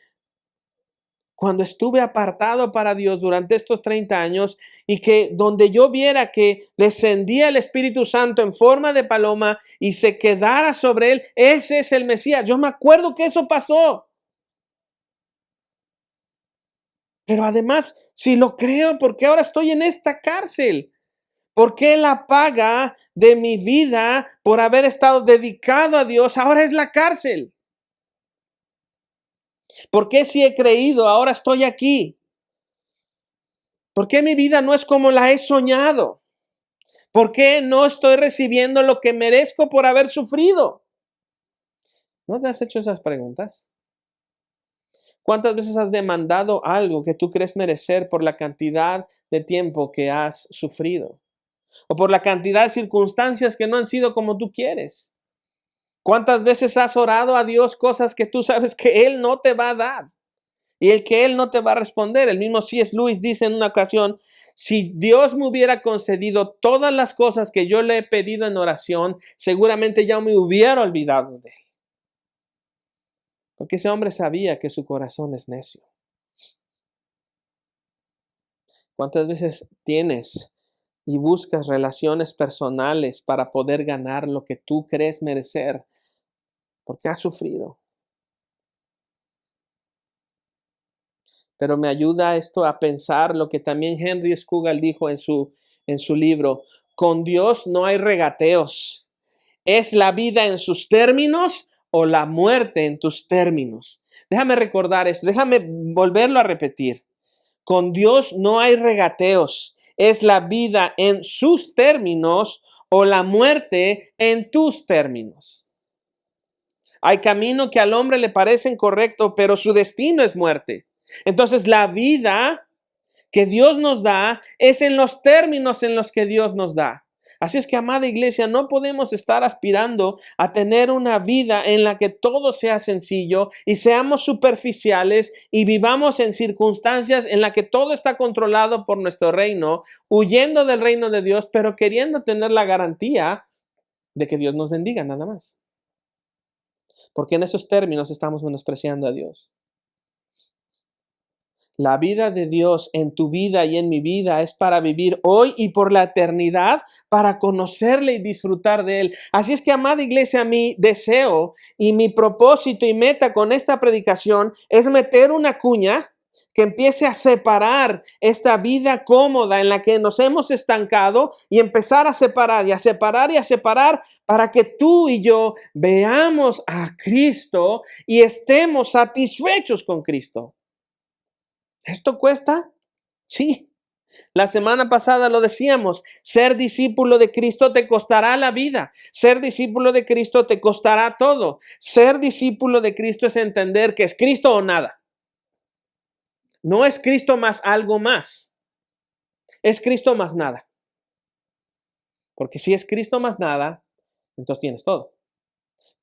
cuando estuve apartado para Dios durante estos 30 años, y que donde yo viera que descendía el Espíritu Santo en forma de paloma y se quedara sobre él, ese es el Mesías. Yo me acuerdo que eso pasó. Pero además, si lo creo, ¿por qué ahora estoy en esta cárcel? ¿Por qué la paga de mi vida por haber estado dedicado a Dios ahora es la cárcel? ¿Por qué si he creído ahora estoy aquí? ¿Por qué mi vida no es como la he soñado? ¿Por qué no estoy recibiendo lo que merezco por haber sufrido? ¿No te has hecho esas preguntas? ¿Cuántas veces has demandado algo que tú crees merecer por la cantidad de tiempo que has sufrido? O por la cantidad de circunstancias que no han sido como tú quieres. ¿Cuántas veces has orado a Dios cosas que tú sabes que Él no te va a dar? Y el que Él no te va a responder. El mismo C.S. Lewis dice en una ocasión, si Dios me hubiera concedido todas las cosas que yo le he pedido en oración, seguramente ya me hubiera olvidado de Él. Porque ese hombre sabía que su corazón es necio. ¿Cuántas veces tienes y buscas relaciones personales para poder ganar lo que tú crees merecer? Porque has sufrido. Pero me ayuda esto a pensar lo que también Henry Scougal dijo en su libro. Con Dios no hay regateos. ¿Es la vida en sus términos o la muerte en tus términos? Déjame recordar esto, déjame volverlo a repetir. Con Dios no hay regateos. ¿Es la vida en sus términos o la muerte en tus términos? Hay caminos que al hombre le parecen correctos, pero su destino es muerte. Entonces la vida que Dios nos da es en los términos en los que Dios nos da. Así es que, amada iglesia, no podemos estar aspirando a tener una vida en la que todo sea sencillo y seamos superficiales y vivamos en circunstancias en las que todo está controlado por nuestro reino, huyendo del reino de Dios, pero queriendo tener la garantía de que Dios nos bendiga, nada más. Porque en esos términos estamos menospreciando a Dios. La vida de Dios en tu vida y en mi vida es para vivir hoy y por la eternidad, para conocerle y disfrutar de Él. Así es que, amada iglesia, mi deseo y mi propósito y meta con esta predicación es meter una cuña que empiece a separar esta vida cómoda en la que nos hemos estancado y empezar a separar y a separar y a separar para que tú y yo veamos a Cristo y estemos satisfechos con Cristo. ¿Esto cuesta? Sí. La semana pasada lo decíamos, ser discípulo de Cristo te costará la vida. Ser discípulo de Cristo te costará todo. Ser discípulo de Cristo es entender que es Cristo o nada. No es Cristo más algo más. Es Cristo más nada. Porque si es Cristo más nada, entonces tienes todo.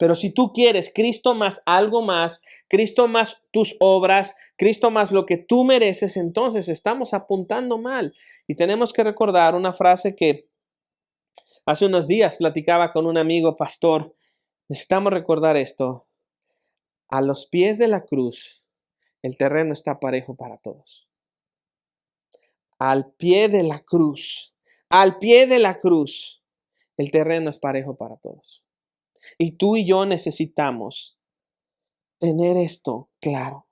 Pero si tú quieres Cristo más algo más, Cristo más tus obras, Cristo más lo que tú mereces, entonces estamos apuntando mal. Y tenemos que recordar una frase que hace unos días platicaba con un amigo pastor. Necesitamos recordar esto. A los pies de la cruz, el terreno está parejo para todos. Al pie de la cruz, al pie de la cruz, el terreno es parejo para todos. Y tú y yo necesitamos tener esto claro.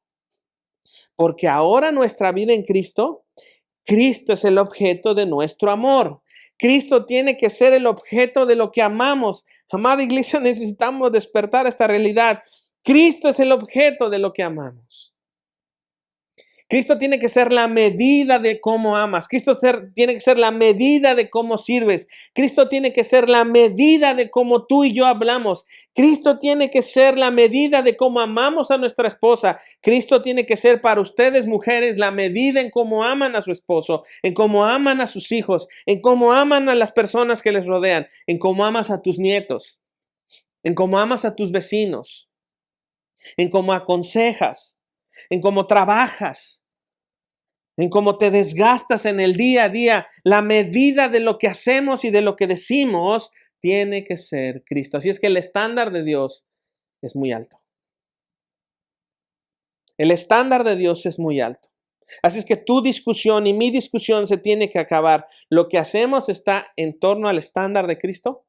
Porque ahora nuestra vida en Cristo, Cristo es el objeto de nuestro amor. Cristo tiene que ser el objeto de lo que amamos. Amada iglesia, necesitamos despertar esta realidad. Cristo es el objeto de lo que amamos. Cristo tiene que ser la medida de cómo amas. Cristo tiene que ser la medida de cómo sirves. Cristo tiene que ser la medida de cómo tú y yo hablamos. Cristo tiene que ser la medida de cómo amamos a nuestra esposa. Cristo tiene que ser para ustedes, mujeres, la medida en cómo aman a su esposo, en cómo aman a sus hijos, en cómo aman a las personas que les rodean, en cómo amas a tus nietos, en cómo amas a tus vecinos, en cómo aconsejas, en cómo trabajas, en cómo te desgastas en el día a día. La medida de lo que hacemos y de lo que decimos tiene que ser Cristo. Así es que el estándar de Dios es muy alto. El estándar de Dios es muy alto. Así es que tu discusión y mi discusión se tiene que acabar. ¿Lo que hacemos está en torno al estándar de Cristo?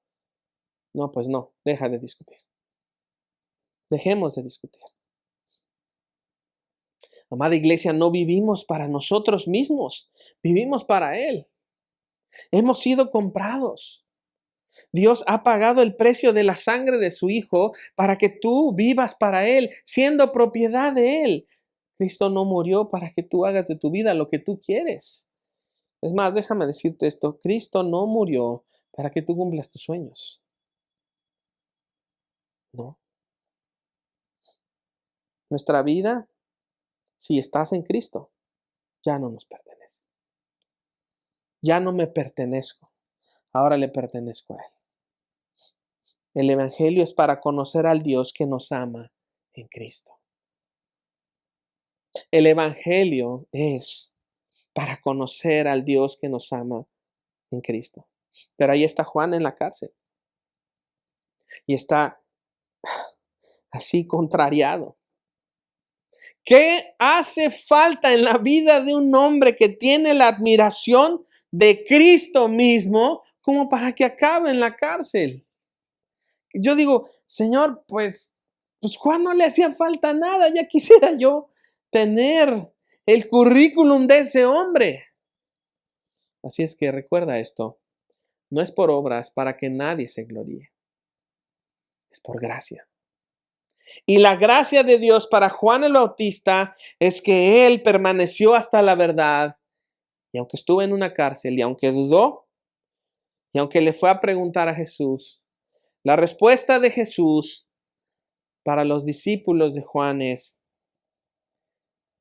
No, pues no, deja de discutir. Dejemos de discutir. Amada iglesia, no vivimos para nosotros mismos, vivimos para Él. Hemos sido comprados. Dios ha pagado el precio de la sangre de su Hijo para que tú vivas para Él, siendo propiedad de Él. Cristo no murió para que tú hagas de tu vida lo que tú quieres. Es más, déjame decirte esto, Cristo no murió para que tú cumplas tus sueños. No. Nuestra vida, si estás en Cristo, ya no nos pertenece. Ya no me pertenezco, ahora le pertenezco a Él. El Evangelio es para conocer al Dios que nos ama en Cristo. El Evangelio es para conocer al Dios que nos ama en Cristo. Pero ahí está Juan en la cárcel. Y está así contrariado. ¿Qué hace falta en la vida de un hombre que tiene la admiración de Cristo mismo como para que acabe en la cárcel? Yo digo, Señor, pues Juan no le hacía falta nada, ya quisiera yo tener el currículum de ese hombre. Así es que recuerda esto, no es por obras para que nadie se gloríe, es por gracia. Y la gracia de Dios para Juan el Bautista es que él permaneció hasta la verdad, y aunque estuvo en una cárcel, y aunque dudó, y aunque le fue a preguntar a Jesús, la respuesta de Jesús para los discípulos de Juan es,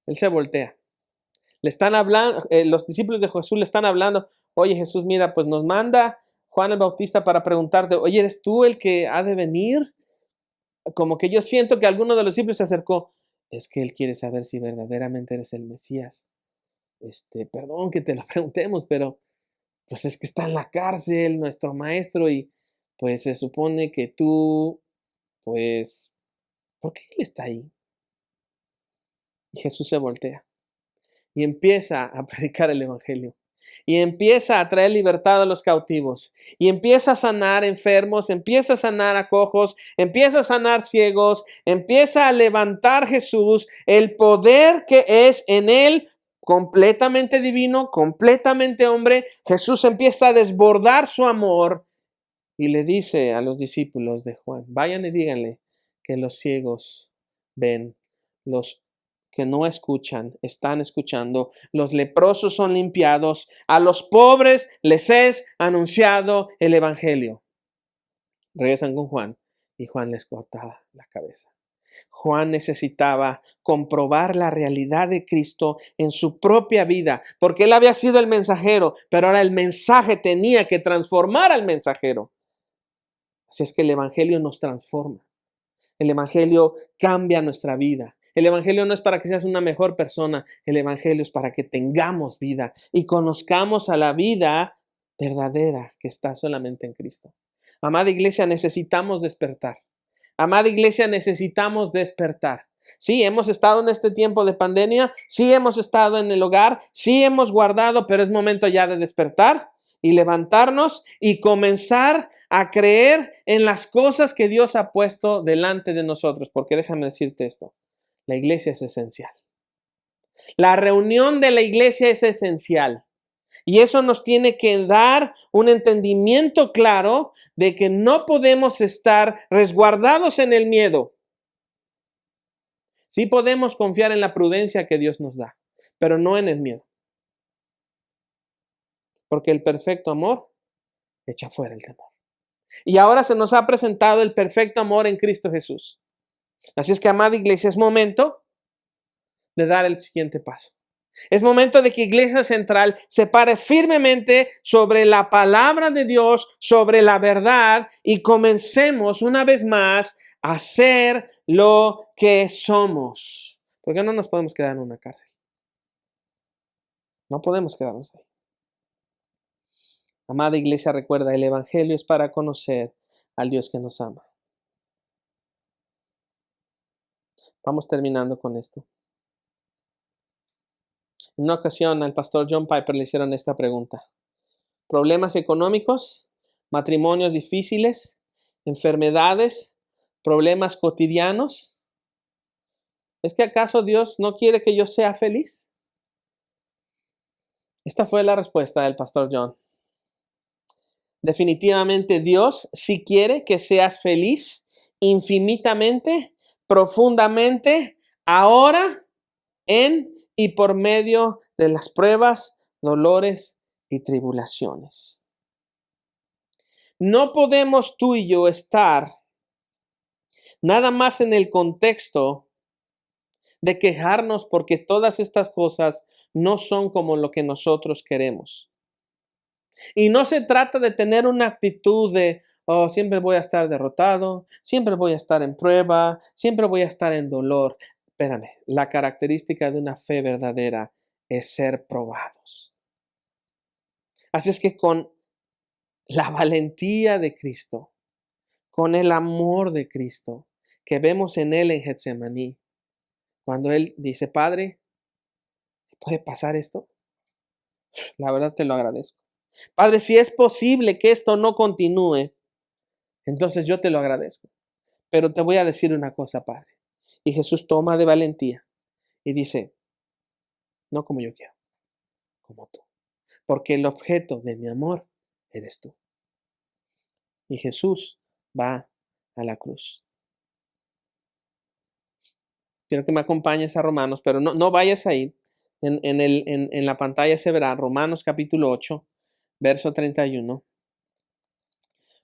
él se voltea. Le están hablando, los discípulos de Jesús le están hablando, oye Jesús, mira, pues nos manda Juan el Bautista para preguntarte, oye, ¿eres tú el que ha de venir? Como que yo siento que alguno de los discípulos se acercó, es que él quiere saber si verdaderamente eres el Mesías. Perdón que te lo preguntemos, pero pues es que está en la cárcel nuestro maestro y pues se supone que tú, pues, ¿por qué él está ahí? Y Jesús se voltea y empieza a predicar el Evangelio. Y empieza a traer libertad a los cautivos. Y empieza a sanar enfermos, empieza a sanar a cojos, empieza a sanar ciegos, empieza a levantar Jesús el poder que es en él, completamente divino, completamente hombre. Jesús empieza a desbordar su amor y le dice a los discípulos de Juan, vayan y díganle que los ciegos ven, los que no escuchan, están escuchando. Los leprosos son limpiados. A los pobres les es anunciado el Evangelio. Regresan con Juan y Juan les corta la cabeza. Juan necesitaba comprobar la realidad de Cristo en su propia vida, porque él había sido el mensajero, pero ahora el mensaje tenía que transformar al mensajero. Así es que el Evangelio nos transforma. El Evangelio cambia nuestra vida. El Evangelio no es para que seas una mejor persona. El Evangelio es para que tengamos vida y conozcamos a la vida verdadera que está solamente en Cristo. Amada iglesia, necesitamos despertar. Amada iglesia, necesitamos despertar. Sí, hemos estado en este tiempo de pandemia. Sí, hemos estado en el hogar. Sí, hemos guardado, pero es momento ya de despertar y levantarnos y comenzar a creer en las cosas que Dios ha puesto delante de nosotros. Porque déjame decirte esto, la iglesia es esencial. La reunión de la iglesia es esencial. Y eso nos tiene que dar un entendimiento claro de que no podemos estar resguardados en el miedo. Sí podemos confiar en la prudencia que Dios nos da, pero no en el miedo. Porque el perfecto amor echa fuera el temor. Y ahora se nos ha presentado el perfecto amor en Cristo Jesús. Así es que, amada iglesia, es momento de dar el siguiente paso. Es momento de que Iglesia Central se pare firmemente sobre la palabra de Dios, sobre la verdad, y comencemos una vez más a ser lo que somos. Porque no nos podemos quedar en una cárcel. No podemos quedarnos ahí. Amada iglesia, recuerda, el Evangelio es para conocer al Dios que nos ama. Vamos terminando con esto. En una ocasión al pastor John Piper le hicieron esta pregunta. ¿Problemas económicos? ¿Matrimonios difíciles? ¿Enfermedades? ¿Problemas cotidianos? ¿Es que acaso Dios no quiere que yo sea feliz? Esta fue la respuesta del pastor John. Definitivamente Dios sí quiere que seas feliz infinitamente, profundamente, ahora, en y por medio de las pruebas, dolores y tribulaciones. No podemos tú y yo estar nada más en el contexto de quejarnos porque todas estas cosas no son como lo que nosotros queremos. Y no se trata de tener una actitud de, oh, siempre voy a estar derrotado, siempre voy a estar en prueba, siempre voy a estar en dolor. Espérame, la característica de una fe verdadera es ser probados. Así es que con la valentía de Cristo, con el amor de Cristo que vemos en Él en Getsemaní, cuando Él dice, Padre, ¿puede pasar esto? La verdad te lo agradezco. Padre, si es posible que esto no continúe, entonces yo te lo agradezco. Pero te voy a decir una cosa, Padre. Y Jesús toma de valentía y dice, no como yo quiero, como tú. Porque el objeto de mi amor eres tú. Y Jesús va a la cruz. Quiero que me acompañes a Romanos, pero no vayas ahí. En la pantalla se verá Romanos capítulo 8, verso 31.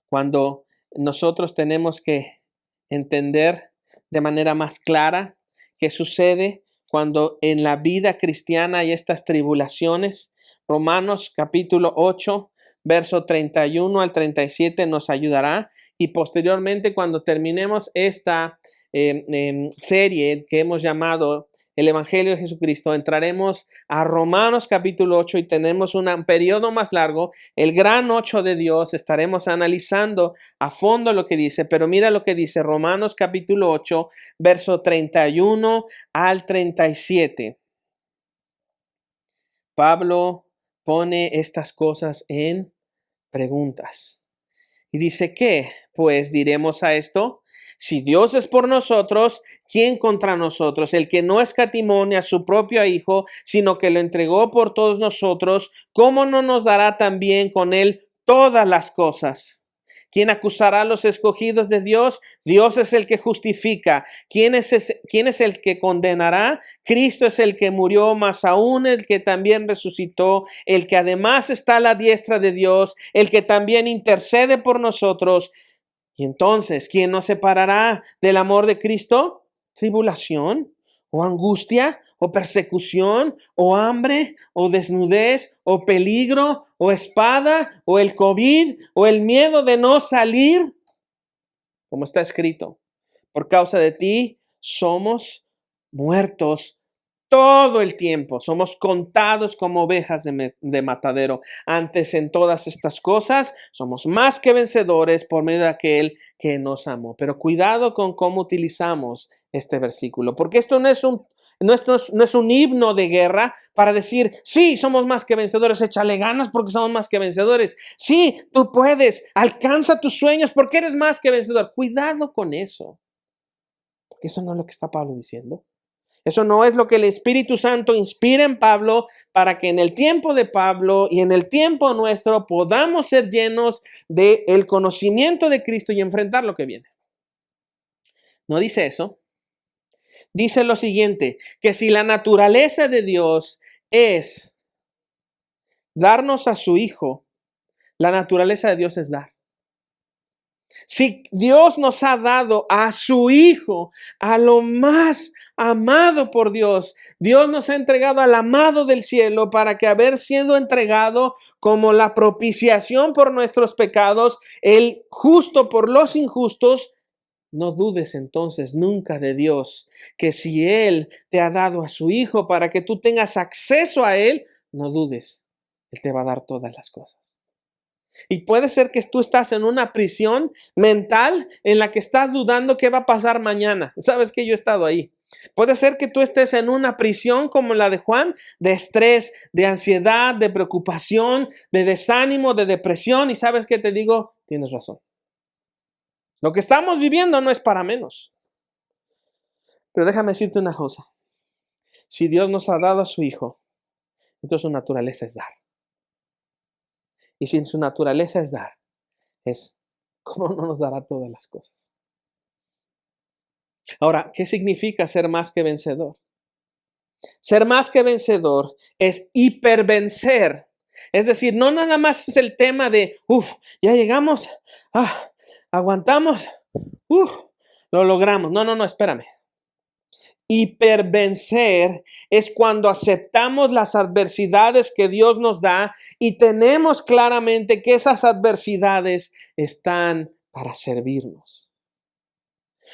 Cuando nosotros tenemos que entender de manera más clara qué sucede cuando en la vida cristiana hay estas tribulaciones. Romanos capítulo 8, verso 31 al 37 nos ayudará, y posteriormente cuando terminemos esta serie que hemos llamado el Evangelio de Jesucristo, entraremos a Romanos capítulo 8 y tenemos un periodo más largo, el gran 8 de Dios. Estaremos analizando a fondo lo que dice, pero mira lo que dice Romanos capítulo 8, verso 31 al 37. Pablo pone estas cosas en preguntas y dice, ¿qué pues diremos a esto? Si Dios es por nosotros, ¿quién contra nosotros? El que no escatimó a su propio Hijo, sino que lo entregó por todos nosotros, ¿cómo no nos dará también con él todas las cosas? ¿Quién acusará a los escogidos de Dios? Dios es el que justifica. ¿Quién es el que condenará? Cristo es el que murió, más aún el que también resucitó, el que además está a la diestra de Dios, el que también intercede por nosotros. Y entonces, ¿quién nos separará del amor de Cristo? ¿Tribulación? ¿O angustia? ¿O persecución? ¿O hambre? ¿O desnudez? ¿O peligro? ¿O espada? ¿O el COVID? ¿O el miedo de no salir? Como está escrito, por causa de ti somos muertos todo el tiempo, somos contados como ovejas de matadero. Antes en todas estas cosas somos más que vencedores por medio de aquel que nos amó. Pero cuidado con cómo utilizamos este versículo, porque esto no es un himno de guerra para decir, sí, somos más que vencedores, échale ganas porque somos más que vencedores. Sí, tú puedes, alcanza tus sueños porque eres más que vencedor. Cuidado con eso, porque eso no es lo que está Pablo diciendo. Eso no es lo que el Espíritu Santo inspira en Pablo para que en el tiempo de Pablo y en el tiempo nuestro podamos ser llenos del conocimiento de Cristo y enfrentar lo que viene. No dice eso. Dice lo siguiente, que si la naturaleza de Dios es darnos a su Hijo, la naturaleza de Dios es dar. Si Dios nos ha dado a su Hijo, a lo más amado por Dios, Dios nos ha entregado al amado del cielo para que haber sido entregado como la propiciación por nuestros pecados, el justo por los injustos, no dudes entonces nunca de Dios, que si Él te ha dado a su Hijo para que tú tengas acceso a Él, no dudes, Él te va a dar todas las cosas. Y puede ser que tú estás en una prisión mental en la que estás dudando qué va a pasar mañana. Sabes que yo he estado ahí. Puede ser que tú estés en una prisión como la de Juan, de estrés, de ansiedad, de preocupación, de desánimo, de depresión. Y sabes qué te digo, tienes razón. Lo que estamos viviendo no es para menos. Pero déjame decirte una cosa. Si Dios nos ha dado a su Hijo, entonces su naturaleza es dar. Y si su naturaleza es dar, es cómo no nos dará todas las cosas. Ahora, ¿qué significa ser más que vencedor? Ser más que vencedor es hipervencer. Es decir, no nada más es el tema de, ya llegamos, aguantamos, lo logramos. No, espérame. Hipervencer es cuando aceptamos las adversidades que Dios nos da y tenemos claramente que esas adversidades están para servirnos.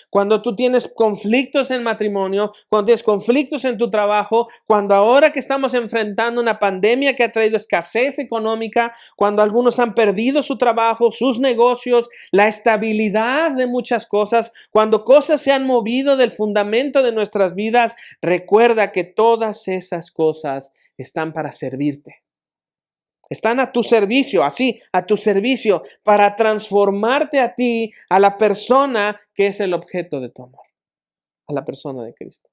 Cuando tú tienes conflictos en matrimonio, cuando tienes conflictos en tu trabajo, cuando ahora que estamos enfrentando una pandemia que ha traído escasez económica, cuando algunos han perdido su trabajo, sus negocios, la estabilidad de muchas cosas, cuando cosas se han movido del fundamento de nuestras vidas, recuerda que todas esas cosas están para servirte. Están a tu servicio, así, a tu servicio, para transformarte a ti, a la persona que es el objeto de tu amor, a la persona de Cristo.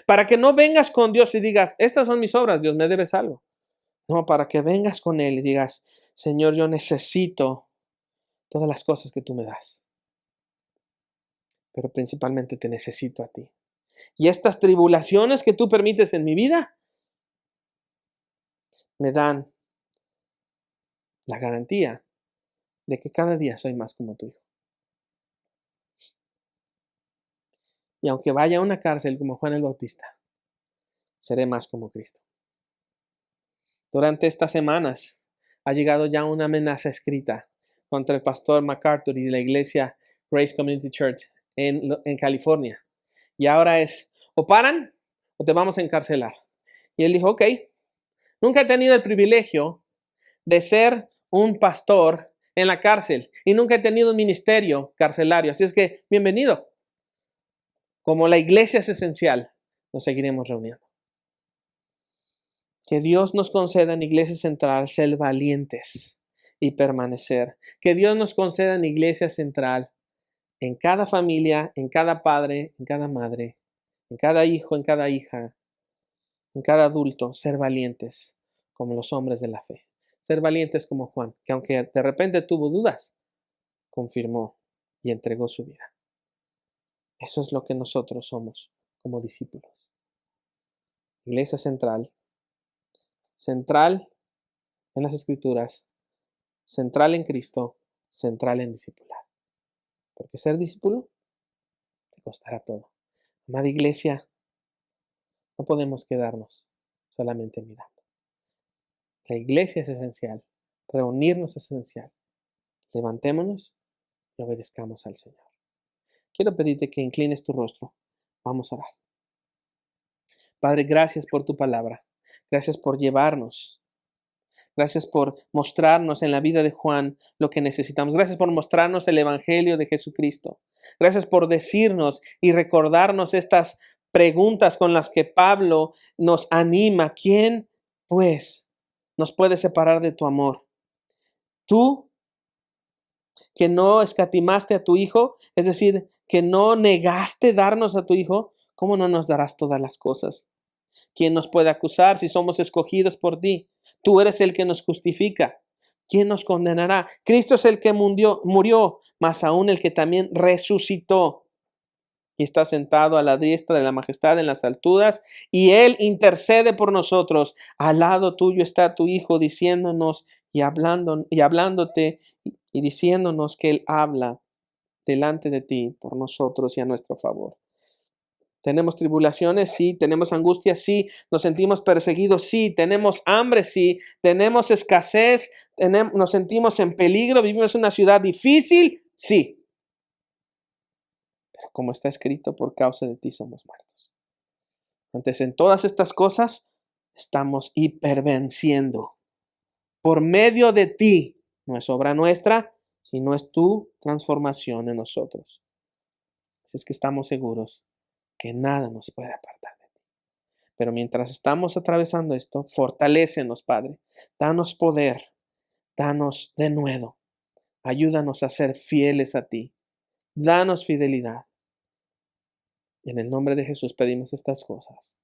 Para que no vengas con Dios y digas, estas son mis obras, Dios, me debes algo. No, para que vengas con Él y digas, Señor, yo necesito todas las cosas que tú me das. Pero principalmente te necesito a ti. Y estas tribulaciones que tú permites en mi vida me dan la garantía de que cada día soy más como tu hijo. Y aunque vaya a una cárcel como Juan el Bautista, seré más como Cristo. Durante estas semanas ha llegado ya una amenaza escrita contra el pastor MacArthur y la iglesia Grace Community Church en California. Y ahora es, o paran o te vamos a encarcelar. Y él dijo, ok, nunca he tenido el privilegio de ser un pastor en la cárcel y nunca he tenido un ministerio carcelario. Así es que, bienvenido. Como la iglesia es esencial, nos seguiremos reuniendo. Que Dios nos conceda en Iglesia Central ser valientes y permanecer. Que Dios nos conceda en Iglesia Central, en cada familia, en cada padre, en cada madre, en cada hijo, en cada hija, en cada adulto, ser valientes como los hombres de la fe. Ser valientes como Juan, que aunque de repente tuvo dudas, confirmó y entregó su vida. Eso es lo que nosotros somos como discípulos. Iglesia Central, central en las Escrituras, central en Cristo, central en discipular. Porque ser discípulo te costará todo. Amada iglesia, no podemos quedarnos solamente mirando. La iglesia es esencial, reunirnos es esencial. Levantémonos y obedezcamos al Señor. Quiero pedirte que inclines tu rostro. Vamos a orar. Padre, gracias por tu palabra. Gracias por llevarnos. Gracias por mostrarnos en la vida de Juan lo que necesitamos. Gracias por mostrarnos el Evangelio de Jesucristo. Gracias por decirnos y recordarnos estas preguntas con las que Pablo nos anima. ¿Quién, pues, nos puede separar de tu amor? Tú, que no escatimaste a tu Hijo, es decir, que no negaste darnos a tu Hijo, ¿cómo no nos darás todas las cosas? ¿Quién nos puede acusar si somos escogidos por ti? Tú eres el que nos justifica. ¿Quién nos condenará? Cristo es el que murió, más aún el que también resucitó y está sentado a la diestra de la majestad en las alturas, y Él intercede por nosotros. Al lado tuyo está tu Hijo diciéndonos y hablándote y diciéndonos que Él habla delante de ti por nosotros y a nuestro favor. Tenemos tribulaciones, sí. Tenemos angustias, sí. Nos sentimos perseguidos, sí. Tenemos hambre, sí. Tenemos escasez, nos sentimos en peligro. Vivimos en una ciudad difícil, sí. Pero como está escrito, por causa de ti somos muertos. Antes, en todas estas cosas, estamos hipervenciendo. Por medio de ti, no es obra nuestra, sino es tu transformación en nosotros. Así es que estamos seguros que nada nos puede apartar de ti. Pero mientras estamos atravesando esto, fortalécenos, Padre. Danos poder, danos denuedo. Ayúdanos a ser fieles a ti. Danos fidelidad. En el nombre de Jesús pedimos estas cosas.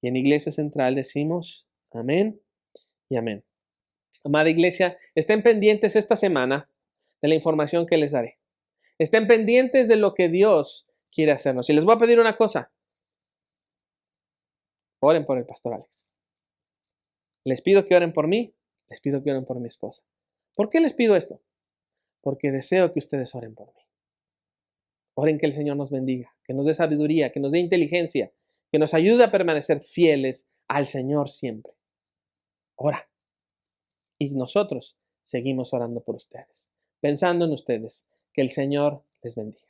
Y en Iglesia Central decimos amén y amén. Amada iglesia, estén pendientes esta semana de la información que les daré. Estén pendientes de lo que Dios quiere hacernos. Y les voy a pedir una cosa. Oren por el pastor Alex. Les pido que oren por mí. Les pido que oren por mi esposa. ¿Por qué les pido esto? Porque deseo que ustedes oren por mí. Oren que el Señor nos bendiga, que nos dé sabiduría, que nos dé inteligencia, que nos ayude a permanecer fieles al Señor siempre. Ora. Y nosotros seguimos orando por ustedes, pensando en ustedes. Que el Señor les bendiga.